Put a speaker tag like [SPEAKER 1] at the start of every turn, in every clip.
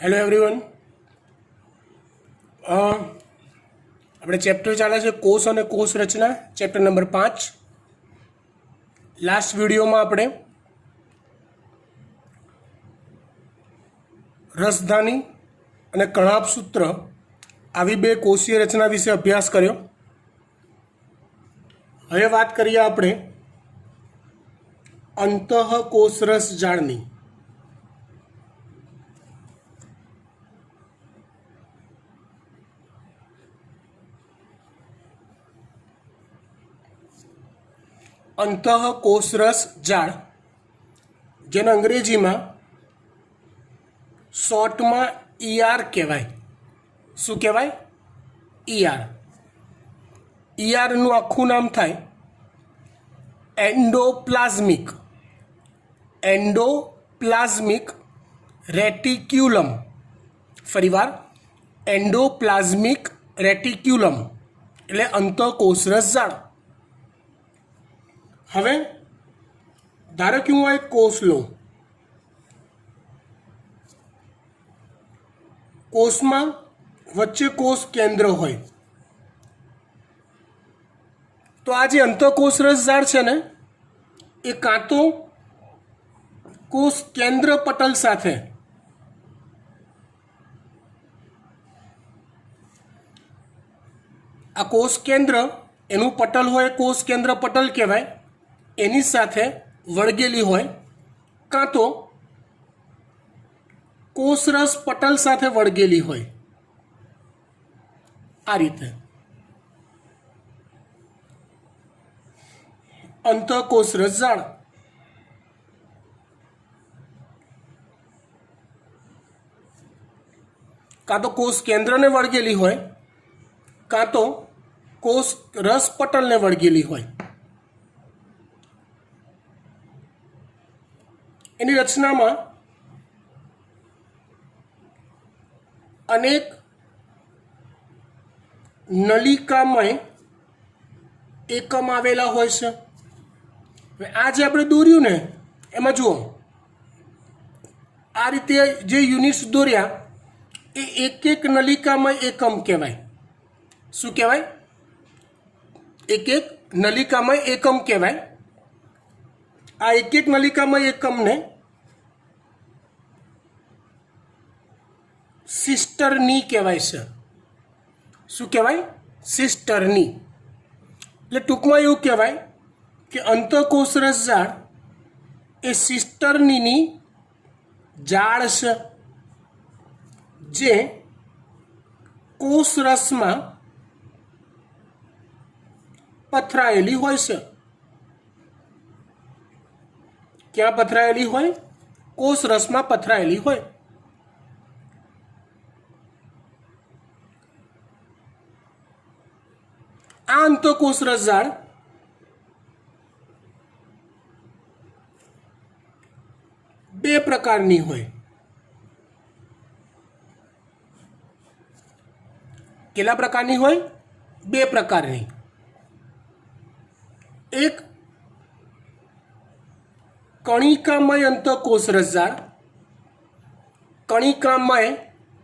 [SPEAKER 1] Hello everyone. આપણે chapter ચાલે છે કોષ અને કોષ રચના, ચેપ્ટર નંબર 5. લાસ્ટ વિડીયોમાં આપણે રસધાની અને કણાભ સૂત્ર આવી બે કોષીય રચના વિશે અભ્યાસ કર્યો. હવે વાત કરીએ આપણે અંતઃકોષરસ જાળની. અંતઃકોષરસ જાળ, જેને અંગ્રેજીમાં શોર્ટમાં ER કહેવાય. શું કહેવાય? ER. ERનું આખું નામ થાય એન્ડોપ્લાઝમિક રેટિક્યુલમ. ફરીવાર, એન્ડોપ્લાઝમિક રેટિક્યુલમ એટલે અંતઃકોષરસ જાળ. હવે ધારો કે હું આ એક કોષ લઉં. કોષમાં વચ્ચે કોષ કેન્દ્ર હોય તો આ જે અંતઃકોષરસ જાળ છે ને, એ કાં તો કોષ કેન્દ્ર પટલ સાથે આ કોષ કેન્દ્ર એનું પટલ હોય, કોષ કેન્દ્ર પટલ કહેવાય, એની સાથે વળગેલી હોય, કાં તો કોષરસ પટલ સાથે વળગેલી હોય. આ રીતે અંતઃકોષરસ જાળ. કાં તો કોષ કેન્દ્રને વળગેલી હોય, કાં તો કોષ રસ પટલને વળગેલી હોય. એની રચનામાં અનેક નલિકામય એકમ આવેલા હોય છે. હવે આ જે આપણે દોર્યું ને, એમાં જુઓ, આ રીતે જે યુનિટ્સ દોર્યા એ એક એક નલિકામય એકમ કહેવાય. શું કહેવાય? એક એક નલિકામય એકમ કહેવાય. આ એક એક નલિકામય એકમને સિસ્ટરની કહેવાય છે. શું કહેવાય? સિસ્ટરની. એટલે ટૂંકમાં એવું કહેવાય કે અંતઃકોષરસ જાળ એ સિસ્ટરનીની જાળ છે, જે કોષરસમાં પથરાયેલી હોય છે. ક્યાં પથરાયેલી હોય? કોષરસમાં પથરાયેલી હોય. આ અંતઃકોષરસ જાળ બે પ્રકારની હોય. કેટલા પ્રકારની હોય? બે પ્રકારની. એક કણિકામય અંતઃકોષરસ જાળ, કણિકામય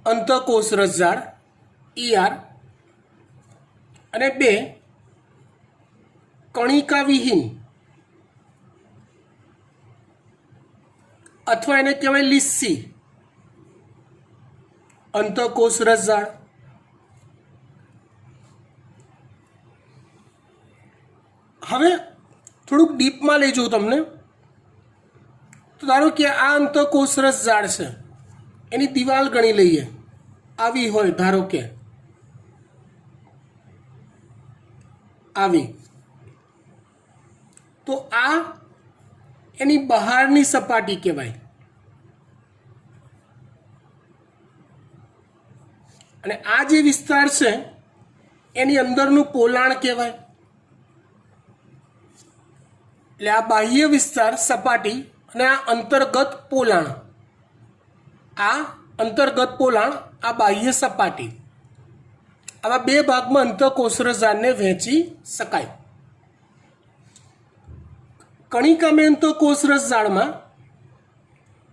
[SPEAKER 1] અંતઃકોષરસ જાળ ER, અને બે કણિકાવિહીન અથવા એને કહેવાય લીસ્સી અંતઃકોષરસ જાળ. હવે થોડુંક ડીપમાં લઈ જાઉં તમને. તો ધારો કે આ અંતઃકોષરસ જાળ છે, એની દિવાલ ગણી લઈએ. આવી હોય, ધારો કે આવી, તો આ એની બહારની સપાટી કહેવાય. અને આ જે વિસ્તાર છે એની અંદરનું પોલાણ કહેવાય. એટલે આ બાહ્ય વિસ્તાર સપાટી અને આ અંતર્ગત પોલાણ, આ અંતર્ગત પોલાણ, આ બાહ્ય સપાટી, આવા બે ભાગમાં અંતઃકોષરસ જાળને વહેંચી શકાય. કણિકામય અંતઃકોષરસ જાળમાં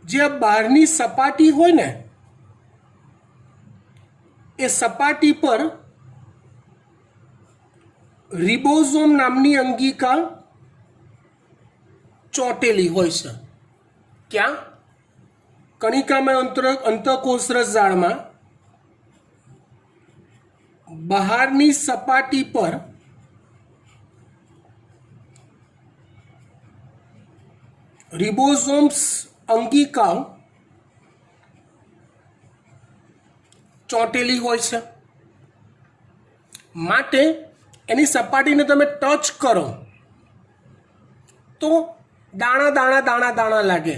[SPEAKER 1] જે આ બહારની સપાટી હોય ને, એ સપાટી પર રિબોઝોમ નામની અંગિકા ચોંટેલી હોય છે. ક્યાં? કણિકામાં અંતઃકોષરસ જાળમાં બહારની સપાટી પર રિબોઝોમ્સ અંગિકાઓ ચોંટેલી હોય છે. માટે એની સપાટીને તમે ટચ કરો તો દાણા દાણા દાણા દાણા લાગે,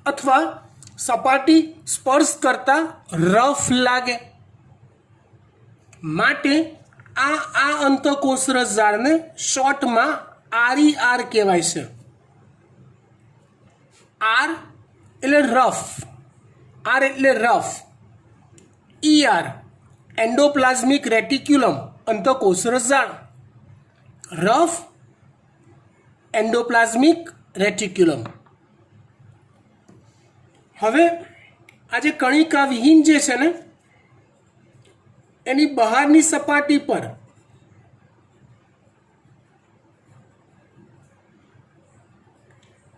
[SPEAKER 1] અથવા સપાટી સ્પર્શ કરતા રફ લાગે. માટે આ અંતઃકોષરસ જાળને શોર્ટમાં RER કહેવાય છે. R એટલે રફ, R એટલે રફ, ER એન્ડોપ્લાઝમિક રેટિક્યુલમ અંતઃકોષરસ જાળ, રફ એન્ડોપ્લાઝમિક રેટિક્યુલમ. હવે આ જે કણિકા વિહીન જે છે ને એની બહારની સપાટી પર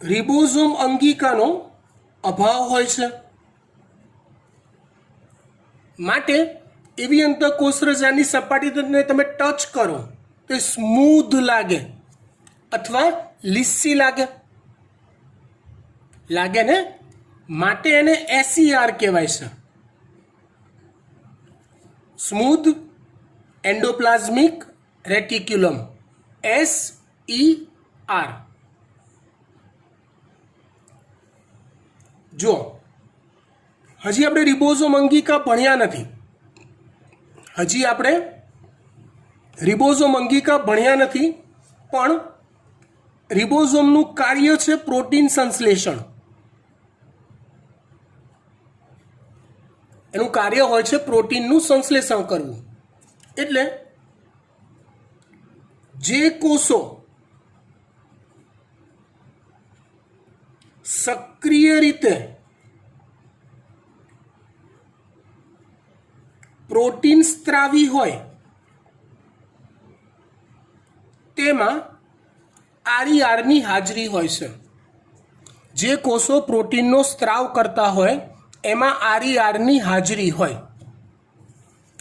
[SPEAKER 1] રિબોઝોમ અંગિકાનો અભાવ હોય છે. માટે એવી અંતઃકોષરસની સપાટીને તમે ટચ કરો તો સ્મૂધ લાગે અથવા લીસી લાગે ને, માટે એને SER કહેવાય છે, સ્મૂધ એન્ડોપ્લાઝમિક રેટિક્યુલમ, SER. જો હજી આપણે રિબોઝોમ અંગિકા ભણ્યા નથી, પણ રિબોઝોમનું કાર્ય છે પ્રોટીન સંશ્લેષણ. એનું કાર્ય હોય છે પ્રોટીનનું સંશ્લેષણ કરવું. એટલે જે કોષો સક્રિય રીતે પ્રોટીન સ્ત્રાવી હોય તેમાં RERની હાજરી હોય છે. જે કોષો પ્રોટીનનો સ્ત્રાવ કરતા હોય એમાં RERની હાજરી હોય.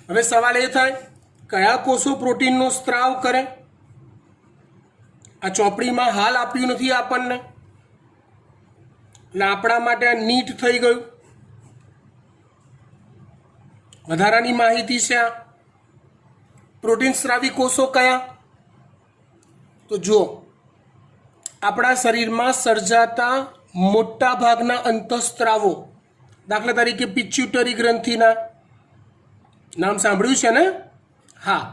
[SPEAKER 1] હવે સવાલ એ થાય, કયા કોષો પ્રોટીનનો સ્ત્રાવ કરે? આ ચોપડીમાં હાલ આપ્યું નથી આપણને, એટલે આપણા માટે આ નીટ થઈ ગયું. વધારાની માહિતી છે. આ પ્રોટીન સ્ત્રાવી કોષો કયા? તો જો આપણા શરીરમાં સર્જાતા મોટા ભાગના અંતઃસ્ત્રાવો, દાખલા તરીકે પિચ્યુટરી ગ્રંથિના નામ સાંભળ્યું છે ને? હા.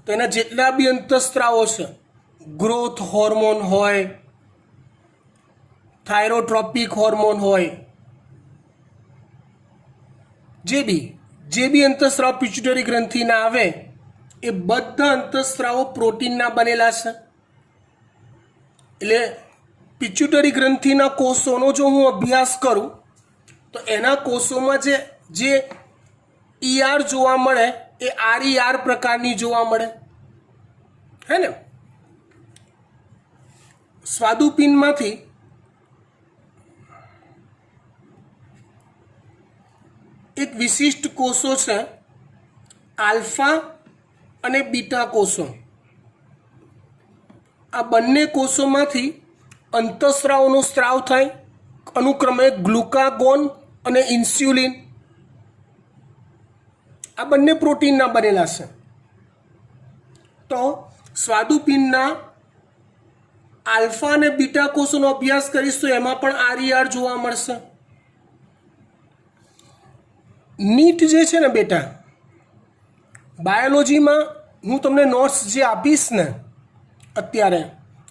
[SPEAKER 1] તો એના જેટલા બી અંતઃસ્ત્રાવો છે, ગ્રોથ હોર્મોન હોય, થાઇરોટ્રોપિક હોર્મોન હોય, જે બી અંતઃસ્રાવ પિચ્યુટરી ગ્રંથિના આવે એ બધા અંતઃસ્રાવો પ્રોટીનના બનેલા છે. એટલે પિચ્યુટરી ગ્રંથિના કોષોનો જો હું અભ્યાસ કરું તો એના કોષોમાં જે ER જોવા મળે એ RER પ્રકારની જોવા મળે, હે ને? સ્વાદુપિંડમાંથી એક વિશિષ્ટ કોષો છે આલ્ફા અને બીટા કોષો. આ બંને કોષોમાંથી અંતઃસ્રાવનો સ્ત્રાવ થાય, અનુક્રમે ગ્લુકાગોન અને ઇન્સ્યુલિન. આ બંને પ્રોટીનના બનેલા છે. તો સ્વાદુપિંડના આલ્ફા અને બીટા કોષોનો અભ્યાસ કરીશ તો એમાં પણ RER જોવા મળશે. નીટ જે છે ને બેટા, બાયોલોજીમાં હું તમને નોટ્સ જે આપીશ ને અત્યારે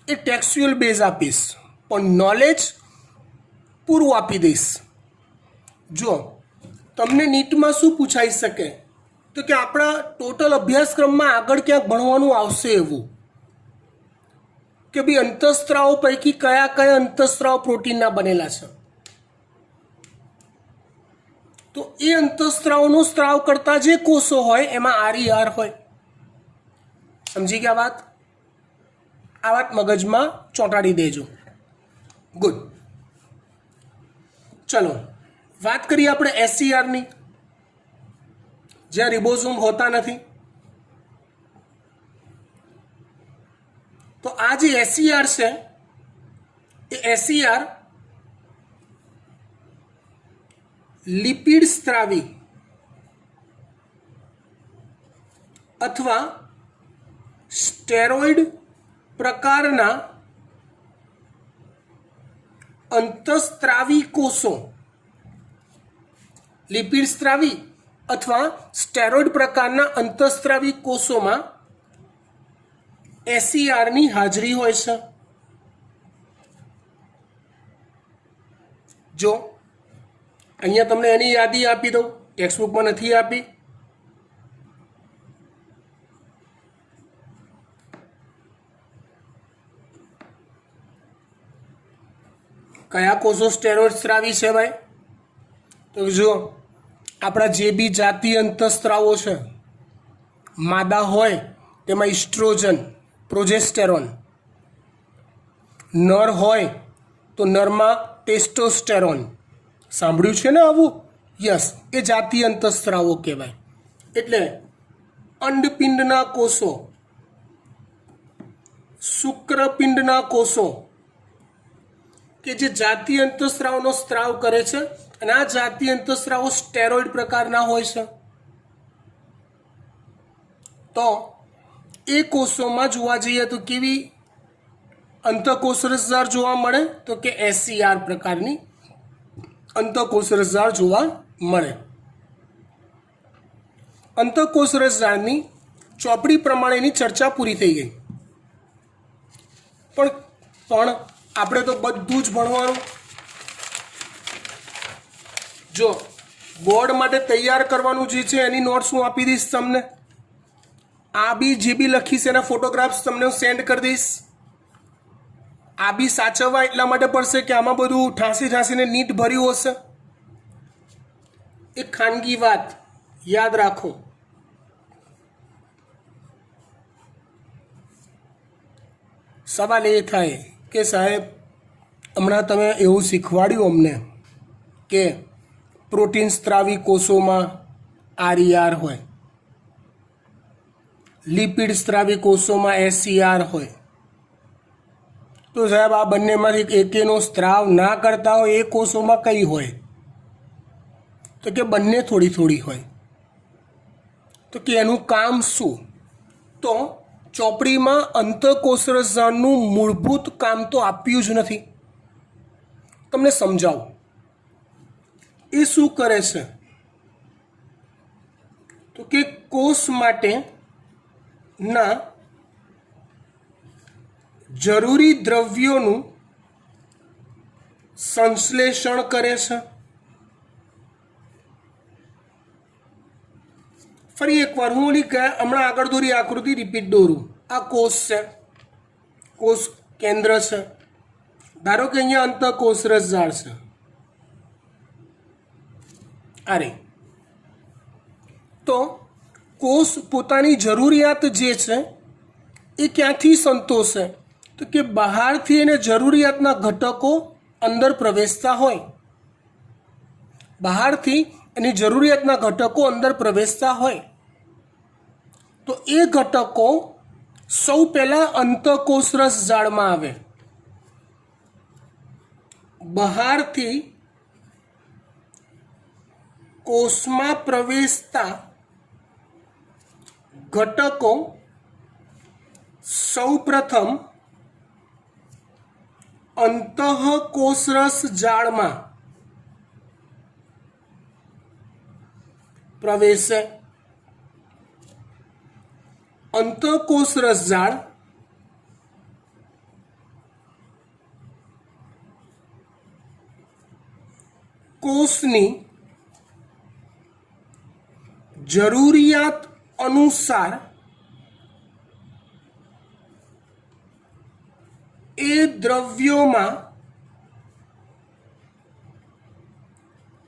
[SPEAKER 1] એ ટેક્સ્ચ્યુઅલ બેઝ આપીશ, પણ નોલેજ પૂરું આપી દઈશ. જો તમને નીટમાં શું પૂછાઈ શકે તો કે આપણા ટોટલ અભ્યાસક્રમમાં આગળ ક્યાંક ભણવાનું આવશે એવું કે ભાઈ અંતઃસ્ત્રાવો પૈકી કયા કયા અંતઃસ્ત્રાવ પ્રોટીનના બનેલા છે. તો એ અંતઃસ્ત્રાવનો સ્ત્રાવ કરતા જે કોષો હોય એમાં RER હોય. સમજી ગયા વાત? આ વાત મગજમાં ચોંટાડી દેજો. ગુડ. ચલો વાત કરીએ આપણે SCRની, જ્યાં રિબોઝોમ હોતા નથી. તો આ જે SCR છે એ SCR લિપિડ સ્ત્રાવી અથવા સ્ટેરોઇડ પ્રકારના અંતઃસ્ત્રાવી કોષો, લિપિડ સ્ત્રાવી અથવા સ્ટેરોઇડ પ્રકારના અંતઃસ્ત્રાવી કોષોમાં SCRની હાજરી હોય છે. જો અહીંયા તમને એની યાદી આપી દઉં, ટેક્સ્ટબુકમાં નથી આપી. કયા કોષો સ્ટેરોઇડ સ્ત્રાવી છે ભાઈ? તો જો આપણા જે બી જાતીય અંતઃસ્ત્રાવો છે, માદા હોય તેમાં ઇસ્ટ્રોજન, પ્રોજેસ્ટેરોન, નર હોય તો નરમાં ટેસ્ટોસ્ટેરોન. સાંભળ્યું છે ને આવું? યસ, એ જાતીય અંતઃસ્ત્રાવો કહેવાય. એટલે અંડપિંડના કોષો, શુક્રપિંડના કોષો કે જે જાતીય અંતઃસ્ત્રાવનો સ્ત્રાવ કરે છે, અને આ જાતીય અંતઃસ્ત્રાવો સ્ટેરોઇડ પ્રકારના હોય છે. તો એ કોષોમાં જોવા જઈએ તો કેવી અંતઃકોષ રસજાળ જોવા મળે? તો કે SCR પ્રકારની અંતઃકોષ રસજાળ જોવા મળે. અંતઃકોષ રસજાળની ચોપડી પ્રમાણેની ચર્ચા પૂરી થઈ ગઈ. પણ આપણે તો બધું જ ભણવાનું. જો બોર્ડ માટે તૈયાર કરવાનું જે છે એની નોટ્સ હું આપી દઈશ તમને. આ બી જે બી લખીશ એના ફોટોગ્રાફ્સ તમને હું સેન્ડ કરી દઈશ. આ બી સાચવવા એટલા માટે પડશે કે આમાં બધું ઠાંસીને નીટ ભર્યું હશે. એક ખાનગી વાત યાદ રાખો, સવાલ એ થાય કે સાહેબ હમણાં તમે એવું શીખવાડ્યું અમને કે પ્રોટીન સ્ત્રાવી કોષોમાં RER હોય, લિપિડ સ્ત્રાવી કોષોમાં SCR હોય. તો સાહેબ આ બંનેમાંથી એકેનો સ્ત્રાવ ના કરતા હોય એ કોષોમાં કઈ હોય? તો કે બંને થોડી થોડી હોય. તો કે એનું કામ શું? તો ચોપડીમાં અંતઃકોષ રસજાળનું મૂળભૂત કામ તો આપ્યું જ નથી. તમને સમજાવું એ શું કરે છે. તો કે કોષ માટે ના જરૂરી દ્રવ્યોનું સંશ્લેષણ કરે છે. ફરી એકવાર હું હમણાં આગળ દોરી આકૃતિ રિપીટ દોરું. આ કોષ છે, કોષ કેન્દ્ર છે. ધારો કે અહીંયા અંતઃકોષ રસજાળ છે. અરે તો કોષ પોતાની જરૂરિયાત જે છે એ ક્યાંથી સંતોષે? તો કે બહારથી એને જરૂરિયાતના ઘટકો અંદર પ્રવેશતા હોય. બહારથી એની જરૂરિયાતના ઘટકો અંદર પ્રવેશતા હોય તો એ ઘટકો સૌ પહેલાં અંતઃકોષ રસજાળમાં આવે. બહારથી કોષમાં પ્રવેશતા ઘટકો સૌપ્રથમ અંતઃકોષ રસજાળમાં પ્રવેશે. અંતઃકોષ રસજાળ કોષની જરૂરિયાત અનુસાર એ દ્રવ્યોમાં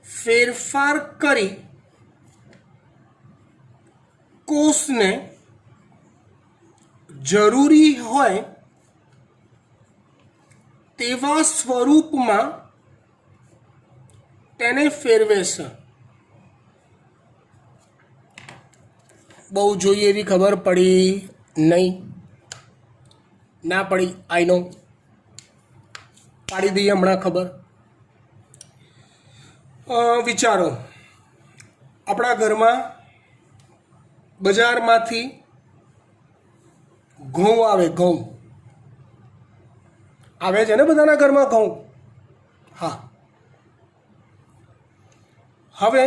[SPEAKER 1] ફેરફાર કરી કોષને જરૂરી હોય તેવા સ્વરૂપમાં તેને ફેરવે છે. બહુ જોઈએ એવી ખબર પડી નહીં, ના પડી, આઈ નો, પાડી દઈએ હમણાં ખબર. વિચારો, આપણા ઘરમાં બજારમાંથી ઘઉં આવે, ઘઉં આવે છે ને બધાના ઘરમાં ઘઉં. હા, હવે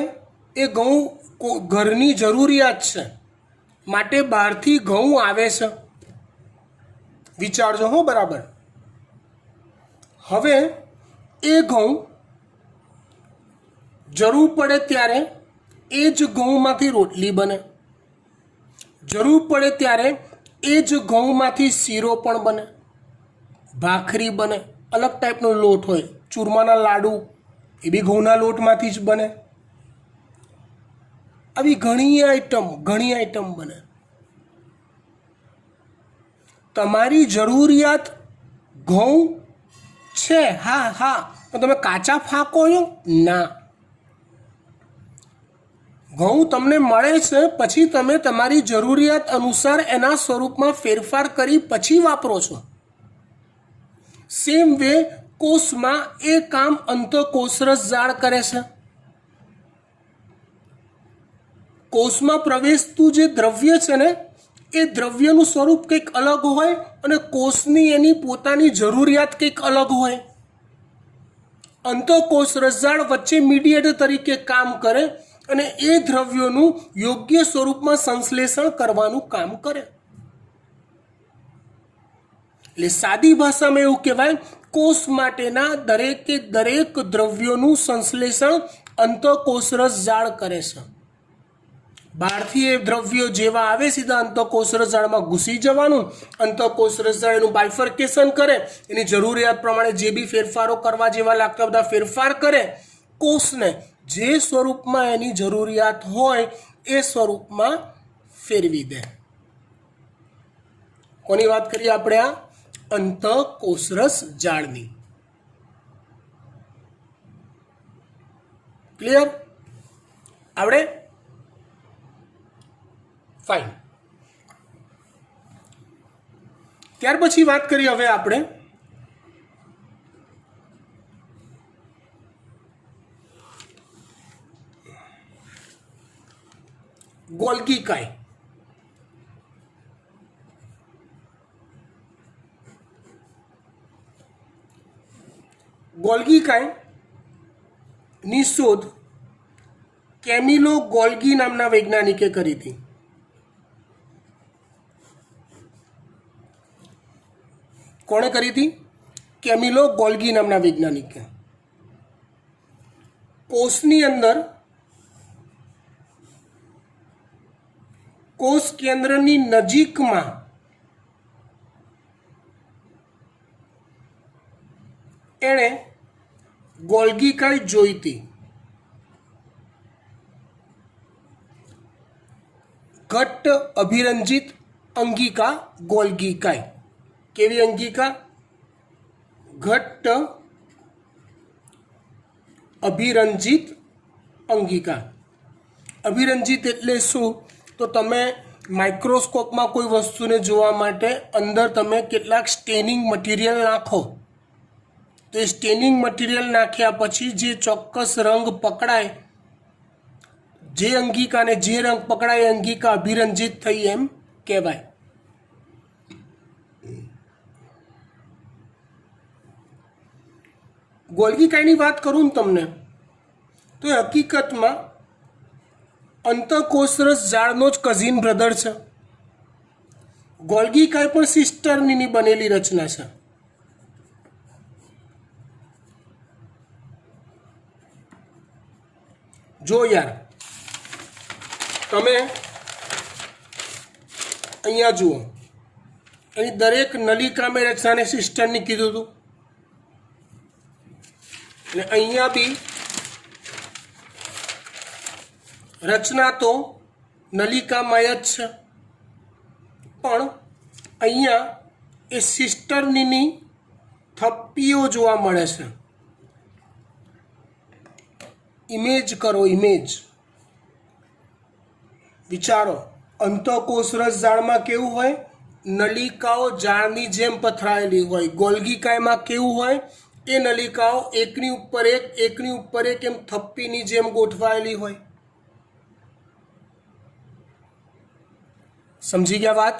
[SPEAKER 1] એ ઘઉં ઘરની જરૂરિયાત છે માટે બહારથી ઘઉં આવે છે. વિચારજો હો બરાબર. હવે એ ઘઉં જરૂર પડે ત્યારે એ જ ઘઉંમાંથી રોટલી બને, જરૂર પડે ત્યારે એ જ ઘઉંમાંથી શીરો પણ બને, ભાખરી બને, અલગ ટાઈપનો લોટ હોય, ચૂરમાના લાડુ એ બી ઘઉંના લોટમાંથી જ બને. આવી ઘણી આઈટમ બને. તમારી જરૂરિયાત ઘઉં છે, હા, પણ તમે કાચા ફાંકો છો ના. ઘઉં તમને મળે છે પછી તમે તમારી જરૂરિયાત અનુસાર એના સ્વરૂપમાં ફેરફાર કરી પછી વાપરો છો. સેમ વે કોષમાં એ કામ અંતઃકોષરસ જાળ કરે છે. કોષમાં પ્રવેશતું જે દ્રવ્ય છે ને એ દ્રવ્યનું સ્વરૂપ કંઈક અલગ હોય અને કોષની એની પોતાની જરૂરિયાત કંઈક અલગ હોય. અંતઃકોષ રસજાળ વચ્ચે મીડિયેટર તરીકે કામ કરે અને એ દ્રવ્યોનું યોગ્ય સ્વરૂપમાં સંશ્લેષણ કરવાનું કામ કરે. એટલે સાદી ભાષામાં એવું કહેવાય, કોષ માટેના દરેકે દરેક દ્રવ્યોનું સંશ્લેષણ અંતઃકોષરસ જાળ કરે છે. બહારથી એ દ્રવ્યો જેવા આવે સીધા અંતઃકોષરસ જાળમાં ઘૂસી જવાનું, અંતઃકોષરસ જાળ એનું બાયફર્કેશન કરે, એની જરૂરિયાત પ્રમાણે જે બી ફેરફારો કરવા જેવા લાગતા બધા ફેરફાર કરે, કોષને જે સ્વરૂપમાં એની જરૂરિયાત હોય એ સ્વરૂપમાં ફેરવી દે. કોની વાત કરીએ આપણે? આ અંતઃકોષરસ જાળની. ક્લિયર? આવડે? ફાઇન. ત્યાર પછી વાત કરીએ હવે આપણે ગોલ્ગી કાય. ગોલ્ગી કાય ની શોધ કેમિલો ગોલ્ગી નામના વૈજ્ઞાનિકે કરી હતી. કોણે કરી હતી? કેમિલો ગોલ્ગી નામના વૈજ્ઞાનિકે. કોષની અંદર કોષ કેન્દ્રની નજીકમાં એણે ગોલ્ગી કાય જોઈ હતી. ઘટ્ટ અભિરંજિત અંગિકા ગોલ્ગી કાય. કેવી અંગિકા? ઘટ્ટ અભિરંજિત અંગિકા. અભિરંજિત એટલે શું? તો તમે માઇક્રોસ્કોપમાં કોઈ વસ્તુને જોવા માટે અંદર તમે કેટલાક સ્ટેનિંગ મટીરિયલ નાખો, તો એ સ્ટેનિંગ મટીરિયલ નાખ્યા પછી જે ચોક્કસ રંગ પકડાય, જે અંગિકાને જે રંગ પકડાય એ અંગિકા અભિરંજિત થઈ એમ કહેવાય. ગોલ્ગી કાયની વાત કરું ને તમને, તો એ હકીકતમાં અંતઃકોષરસ જાળનો જ કઝિન બ્રધર છે. ગોલ્ગી કાય પણ સિસ્ટરની બનેલી રચના છે. જો યાર, તમે અહીંયા જુઓ, એની દરેક નલિકા મેં રચનાને સિસ્ટરની કીધું હતું, એટલે અહીંયા બી રચના તો નલિકામય જ છે, પણ અહીંયા એ સિસ્ટર્નીની થપ્પીઓ જોવા મળે છે. ઇમેજ કરો, ઇમેજ વિચારો. અંતઃકોષરસ ઝાડમાં કેવું હોય? નલિકાઓ ઝાડની જેમ પથરાયેલી હોય. ગોલ્ગી કાયમાં કેવું હોય? એ નલિકાઓ એકની ઉપર એક એમ થપ્પીની જેમ ગોઠવાયેલી હોય. સમજી ગયા વાત?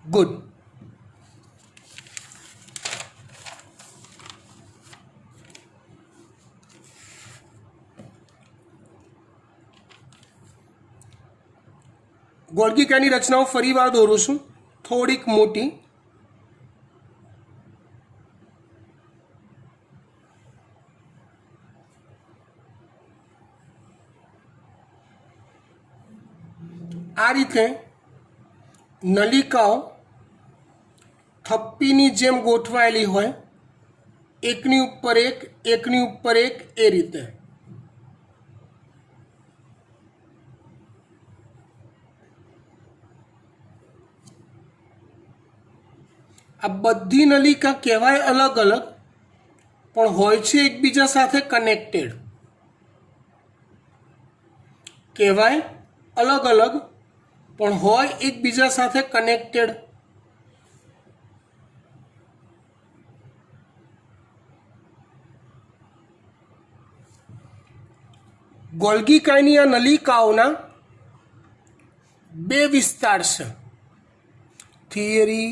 [SPEAKER 1] ગુડ. ગોલ્ગી કાયની રચનાઓ ફરી વાર દોરું છું, થોડીક મોટી. આ રીતે નલિકાઓ થપ્પીની જેમ ગોઠવાયેલી હોય, એકની ઉપર એક એ રીતે. આ બધી નલિકા કહેવાય અલગ અલગ, પણ હોય છે એકબીજા સાથે કનેક્ટેડ. કહેવાય અલગ અલગ, પણ હોય એકબીજા સાથે કનેક્ટેડ. ગોલ્ગી કાયની આ નલિકાઓના બે વિસ્તાર છે. થિયરી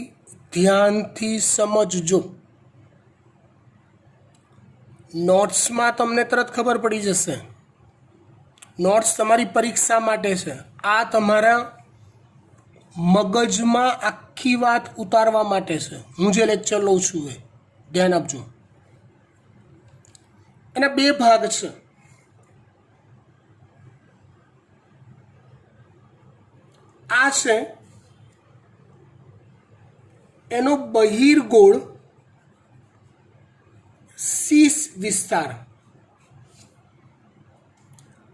[SPEAKER 1] ધ્યાનથી સમજજો. નોટ્સમાં તમને તરત ખબર પડી જશે. નોટ્સ તમારી પરીક્ષા માટે છે. આ તમારા મગજમાં આખી વાત ઉતારવા માટે છે. હું જે લેક્ચર લઉં છું એ ધ્યાન આપજો. એના બે ભાગ છે. આ છે એનો બહિર્ગોળ શીશ વિસ્તાર.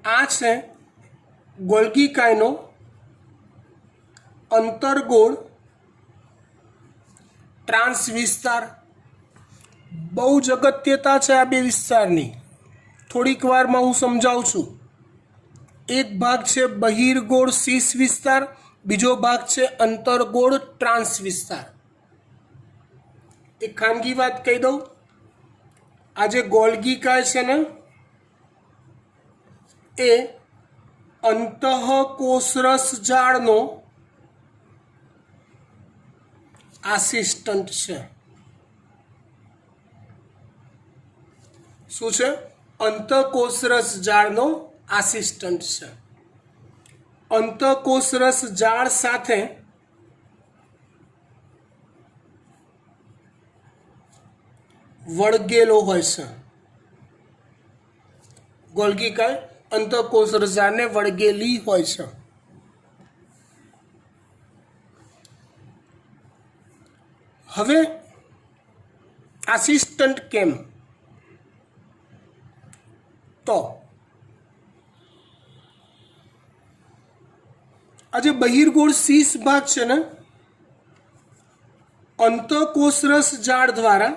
[SPEAKER 1] આ છે ગોલ્ગી કાયનો અંતર્ગોળ ટ્રાન્સ વિસ્તાર. બહુ જ અગત્યતા છે આ બે વિસ્તારની. થોડીક વારમાં હું સમજાવું છું. એક ભાગ છે બહિર્ગોળ શીશ વિસ્તાર, બીજો ભાગ છે અંતર્ગોળ ટ્રાન્સ વિસ્તાર. એક ખાનગી વાત કહી દઉં. આ જે ગોલ્ગી કાય છે ને, એ અંતઃકોષરસ ઝાડનો આસિસ્ટન્ટ છે. શું છે? અંતઃકોષરસ ઝાડનો આસિસ્ટન્ટ છે. અંતઃકોષરસ ઝાડ સાથે વળગેલો હોય છે. ગોલ્ગી કાય અંતઃકોષરસ ઝાડને વળગેલી હોય છે. હવે આસિસ્ટન્ટ કેમ? તો આ જે બહિર્ગોળ શીશ ભાગ છે ને, અંતઃકોષરસ ઝાડ દ્વારા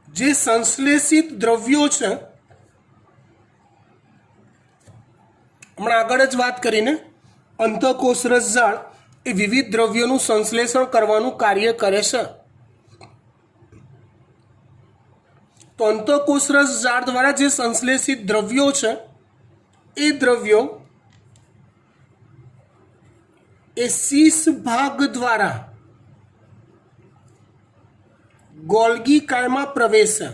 [SPEAKER 1] જે સંશ્લેષિત દ્રવ્યો છે, હમણાં આગળ જ વાત કરીને, અંતઃકોષરસ ઝાડ એ વિવિધ દ્રવ્યોનું સંશ્લેષણ કરવાનું કાર્ય કરે છે. તો અંતઃકોષરસ ઝાડ દ્વારા જે સંશ્લેષિત દ્રવ્યો છે, એ દ્રવ્યો એ શીશ ભાગ દ્વારા ગોલ્ગી કાયમાં પ્રવેશે.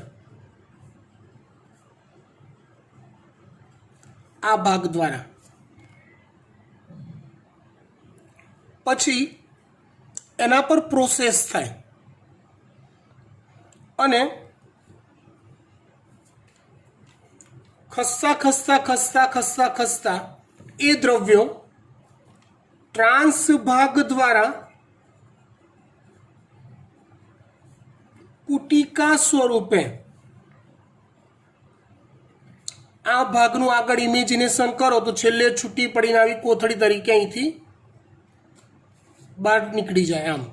[SPEAKER 1] આ ભાગ દ્વારા પછી એના પર પ્રોસેસ થાય અને ખસતા ખસતા ખસતા ખસતા ખસતા એ દ્રવ્યો ટ્રાન્સ ભાગ દ્વારા પુટિકા સ્વરૂપે આ ભાગનું આગળ ઇમેજિનેશન કરો તો છેલ્લે છૂટી પડીને આવી કોથળી તરીકે અહીંથી બહાર નીકળી જાય, આમ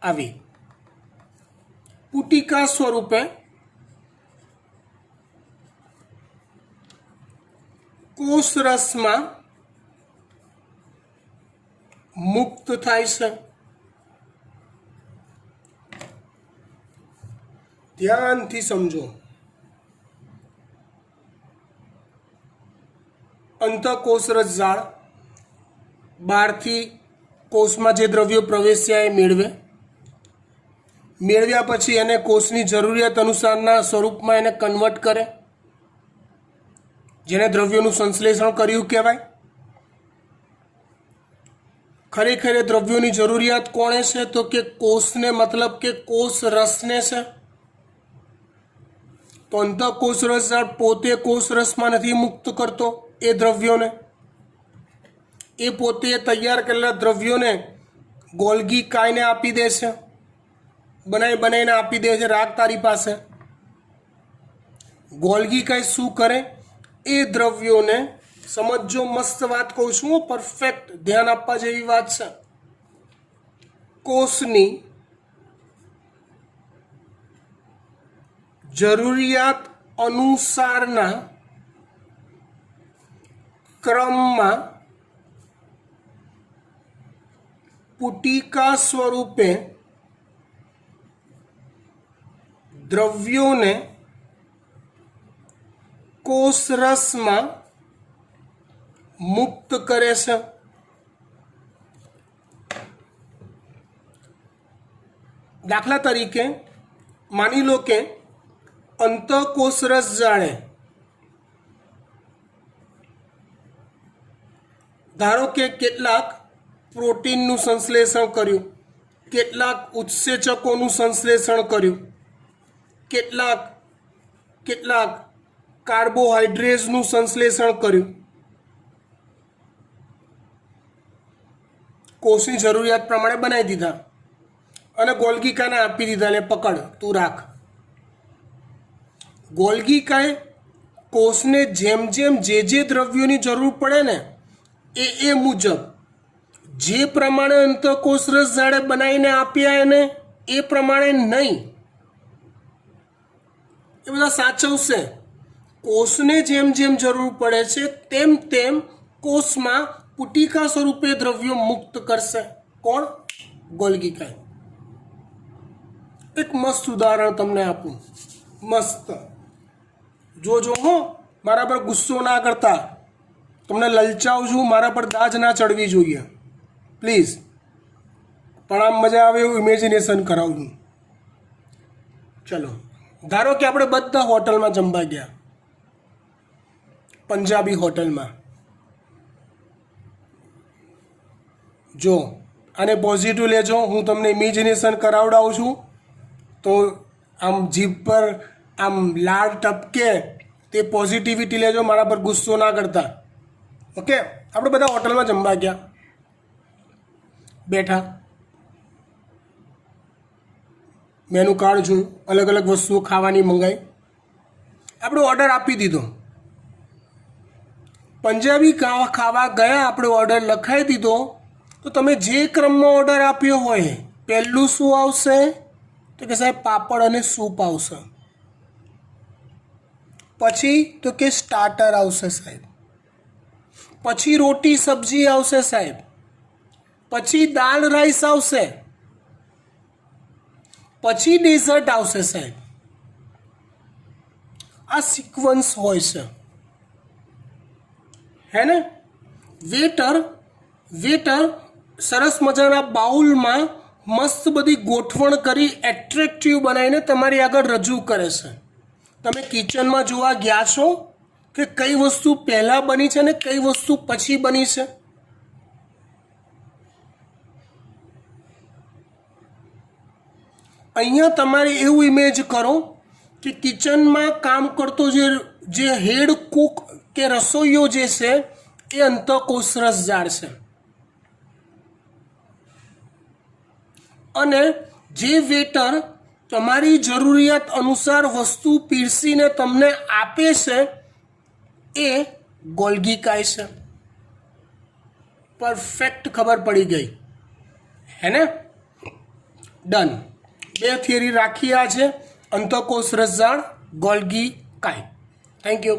[SPEAKER 1] આવી પુટિકા સ્વરૂપે કોષરસમાં મુક્ત થાય છે। ધ્યાનથી સમજો, અંતઃકોષરસ જાળ બહારથી કોષમાં જે દ્રવ્યો પ્રવેશ્યા એ મેળવ્યા પછી એને કોષની જરૂરિયાત અનુસારના સ્વરૂપમાં એને કન્વર્ટ કરે, જેને દ્રવ્યોનું સંશ્લેષણ કર્યું કહેવાય। ખરેખર એ દ્રવ્યોની જરૂરિયાત કોણે છે તો કે કોષને, મતલબ કે કોષ રસને છે। તો અંતઃકોષરસ જાળ પોતે કોષરસમાં નથી મુક્ત કરતો એ દ્રવ્યોને, એ પોતે તૈયાર કરેલા દ્રવ્યોને ગોલ્ગી કાયને આપી દે છે, બનાવીને આપી દે છે, રાખ તારી પાસે। ગોલ્ગી કાય શું કરે, એ દ્રવ્યોને, સમજો, મસ્ત વાત કહું છું, પરફેક્ટ ધ્યાન આપવા જેવી વાત છે, કોષની જરૂરિયાત અનુસારના ક્રમમાં પુટિકા સ્વરૂપે દ્રવ્યોને કોષરસમાં મુક્ત કરે છે। દાખલા તરીકે માની લો કે અંતઃકોષરસ જાળે ધારો કે કેટલાક પ્રોટીનનું સંશ્લેષણ કર્યું, કેટલાક ઉત્સેચકોનું સંશ્લેષણ કર્યું, કેટલાક કાર્બોહાઈડ્રેટ્સનું સંશ્લેષણ કર્યું, કોષની જરૂરિયાત પ્રમાણે બનાવી દીધા અને ગોલ્ગીકાને આપી દીધા, ને પકડ તું રાખ। ગોલ્ગીકાએ કોષને જેમ જેમ જે દ્રવ્યોની જરૂર પડે ને એ મુજબ જે પ્રમાણે અંતઃકોષરસ જાળે બનાવીને આપ્યા એને એ પ્રમાણે નહીં, એ બધા સાચવશે। કોષને જેમ જેમ જરૂર પડે છે તેમ તેમ કોષમાં પુટિકા સ્વરૂપે દ્રવ્યો મુક્ત કરશે। કોણ? ગોલ્ગીકાય। એક મસ્ત ઉદાહરણ તમને આપું, મસ્ત જોજો હો, મારા પર ગુસ્સો ના કરતા, તમને લલચાવું છું, મારા પર દાજ ના ચડવી જોઈએ પ્લીઝ, પણ આમ મજા આવે એવું ઇમેજિનેશન કરાવું છું। ચલો, ધારો કે આપણે બધા હોટલમાં જમવા ગયા, પંજાબી હોટલમાં। જો આને પોઝિટિવ લેજો, હું તમને ઇમેજિનેશન કરાવડાવું છું તો આમ જીભ પર આમ લાળ ટપકે તે પોઝિટિવિટી લેજો, મારા પર ગુસ્સો ના કરતા, ઓકે। આપણે બધા હોટલમાં જમવા ગયા, બેઠા, મેનુ કાર્ડ જોયું, અલગ અલગ વસ્તુઓ ખાવાની મંગાવી, આપણે ઓર્ડર આપી દીધો, પંજાબી ખાવા ગયા, આપણે ઓર્ડર લખાવી દીધો, તો તમે જે ક્રમમાં ઓર્ડર આપ્યો હોય પહેલું શું આવશે તો કે સાહેબ પાપડ અને સૂપ આવશે, પછી તો કે સ્ટાર્ટર આવશે સાહેબ, પછી રોટી સબ્જી આવશે સાહેબ, પછી દાળ રાઈસ આવશે, પછી ડેઝર્ટ આવશે સાહેબ। આ સિક્વન્સ હોય છે, હે ને? વેટર સરસ મજાના બાઉલમાં મસ્ત બધી ગોઠવણ કરી એટ્રેક્ટિવ બનાવીને તમારી આગળ રજૂ કરે છે। તમે કિચનમાં જોવા ગયા છો કે કઈ વસ્તુ પહેલાં બની છે ને કઈ વસ્તુ પછી બની છે? અહીંયા તમારે એવું ઇમેજ કરો કે કિચનમાં કામ કરતો જે હેડ કુક કે રસોઈયો જે છે એ અંતઃકોષરસ જાળ છે, અને જે વેટર તમારી જરૂરિયાત અનુસાર વસ્તુ પીરસીને તમને આપે છે એ ગોલ્ગી કાય છે. પરફેક્ટ ખબર પડી ગઈ હે ને. ડન. 2 થિયરી રાખી આજે, અંતઃકોષ રસઝાડ, ગોલ્ગી કાય. Thank you.